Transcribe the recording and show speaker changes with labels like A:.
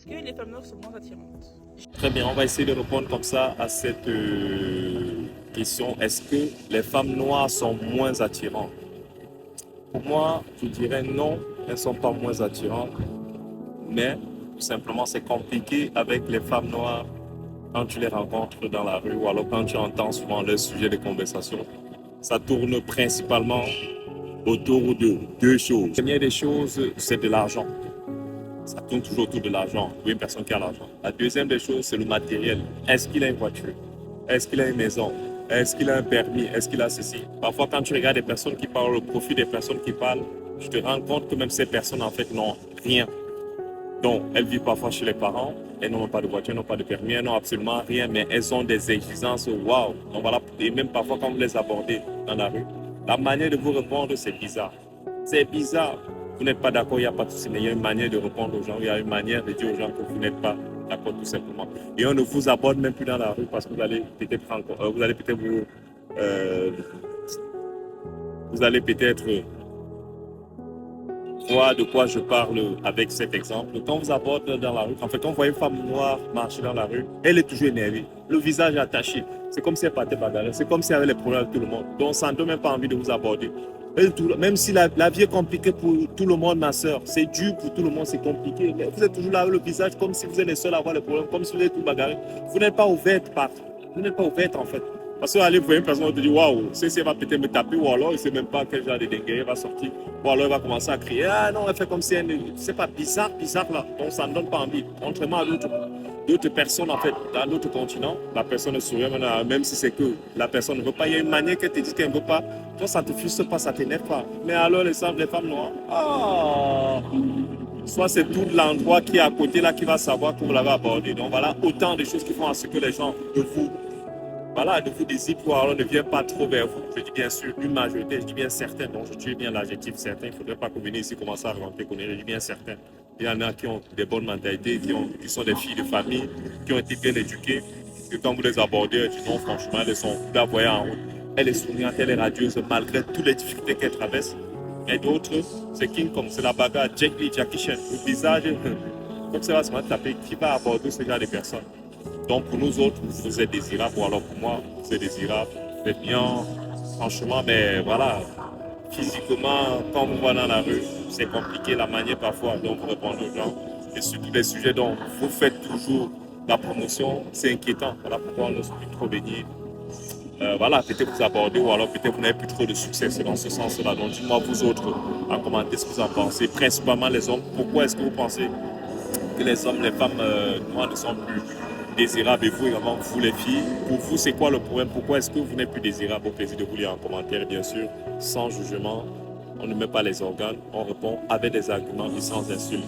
A: Est-ce que les femmes noires sont moins attirantes?
B: Très bien, on va essayer de répondre comme ça à cette question. Est-ce que les femmes noires sont moins attirantes? Pour moi, je dirais non, elles ne sont pas moins attirantes, mais tout simplement c'est compliqué avec les femmes noires quand tu les rencontres dans la rue ou alors quand tu entends souvent leur sujet de conversation. Ça tourne principalement autour de deux choses. La première des choses, c'est de l'argent. Ça tourne toujours autour de l'argent. Oui, une personne qui a l'argent. La deuxième des choses, c'est le matériel. Est-ce qu'il a une voiture? Est-ce qu'il a une maison? Est-ce qu'il a un permis? Est-ce qu'il a ceci? Parfois, quand tu regardes des personnes qui parlent, le profil des personnes qui parlent, tu te rends compte que même ces personnes, en fait, n'ont rien. Donc, elles vivent parfois chez les parents, elles n'ont pas de voiture, elles n'ont pas de permis, elles n'ont absolument rien, mais elles ont des exigences, waouh. Donc voilà, et même parfois quand vous les abordez dans la rue, la manière de vous répondre, c'est bizarre. C'est bizarre. Vous n'êtes pas d'accord, il n'y a pas de souci, mais il y a une manière de répondre aux gens, il y a une manière de dire aux gens que vous n'êtes pas d'accord tout simplement. Et on ne vous aborde même plus dans la rue parce que vous allez peut-être euh, vous allez peut-être voir de quoi je parle avec cet exemple. Quand vous abordez dans la rue, en fait, quand vous voyez une femme noire marcher dans la rue, elle est toujours énervée. Le visage attaché. C'est comme si elle partait bagarrer. C'est comme si elle avait les problèmes avec tout le monde. Donc, ça ne donne même pas envie de vous aborder. Même si la vie est compliquée pour tout le monde, ma soeur, c'est dur pour tout le monde, c'est compliqué. Mais vous êtes toujours là avec le visage comme si vous êtes les seuls à avoir les problèmes, comme si vous êtes tout bagarré. Vous n'êtes pas ouverte partout. Vous n'êtes pas ouverte en fait. Parce que allez, vous voyez une personne qui dit waouh, elle va peut-être me taper, ou alors il ne sait même pas quel genre de dégueu va sortir, ou alors elle va commencer à crier. Ah non, elle fait comme si elle ne. C'est pas bizarre là. Donc ça ne donne pas envie. Contrairement à d'autres personnes, en fait, dans d'autres continents, la personne ne sourit même si c'est que la personne ne veut pas. Il y a une manière qu'elle te dit qu'elle ne veut pas. Toi, ça ne te frustre pas, ça ne t'énerve pas. Mais alors, les femmes noires, soit c'est tout l'endroit qui est à côté là qui va savoir que vous l'avez abordé. Donc voilà, autant de choses qui font à ce que les gens de vous. Voilà, de vous désir pour alors ne vient pas trop vers vous. Je dis bien sûr une majorité, je dis bien certains, donc je tue bien l'adjectif certain. Il ne faudrait pas que vous veniez ici commencer à raconter qu'on est, je dis bien certains. Il y en a qui ont des bonnes mentalités, qui sont des filles de famille, qui ont été bien éduquées. Et quand vous les abordez, elles disent non, franchement, elles sont bien voyées en route. Elle est souriante, elle est radieuse malgré toutes les difficultés qu'elle traverse. Et d'autres, c'est King Kong, c'est la bagarre, Jet Li, Jackie Chan, le visage, comme ça va se taper, qui va aborder ce genre de personnes. Donc pour nous autres, vous êtes désirables, ou alors pour moi, vous êtes désirables, vous êtes bien, franchement, mais voilà, physiquement, quand vous voyez dans la rue, c'est compliqué la manière parfois dont vous répondez aux gens, et surtout les sujets dont vous faites toujours la promotion, c'est inquiétant. Voilà pourquoi on ne peut plus trop venir. Voilà, peut-être vous aborder, ou alors peut-être vous n'avez plus trop de succès, c'est dans ce sens-là. Donc dites-moi vous autres, en commentaire ce que vous en pensez, principalement les hommes, pourquoi est-ce que vous pensez que les hommes, les femmes noires ne sont plus désirables et vous également, vous les filles. Pour vous, c'est quoi le problème? Pourquoi est-ce que vous n'êtes plus désirable? Au plaisir de vous lire en commentaire, bien sûr, sans jugement. On ne met pas les organes, on répond avec des arguments et sans insultes.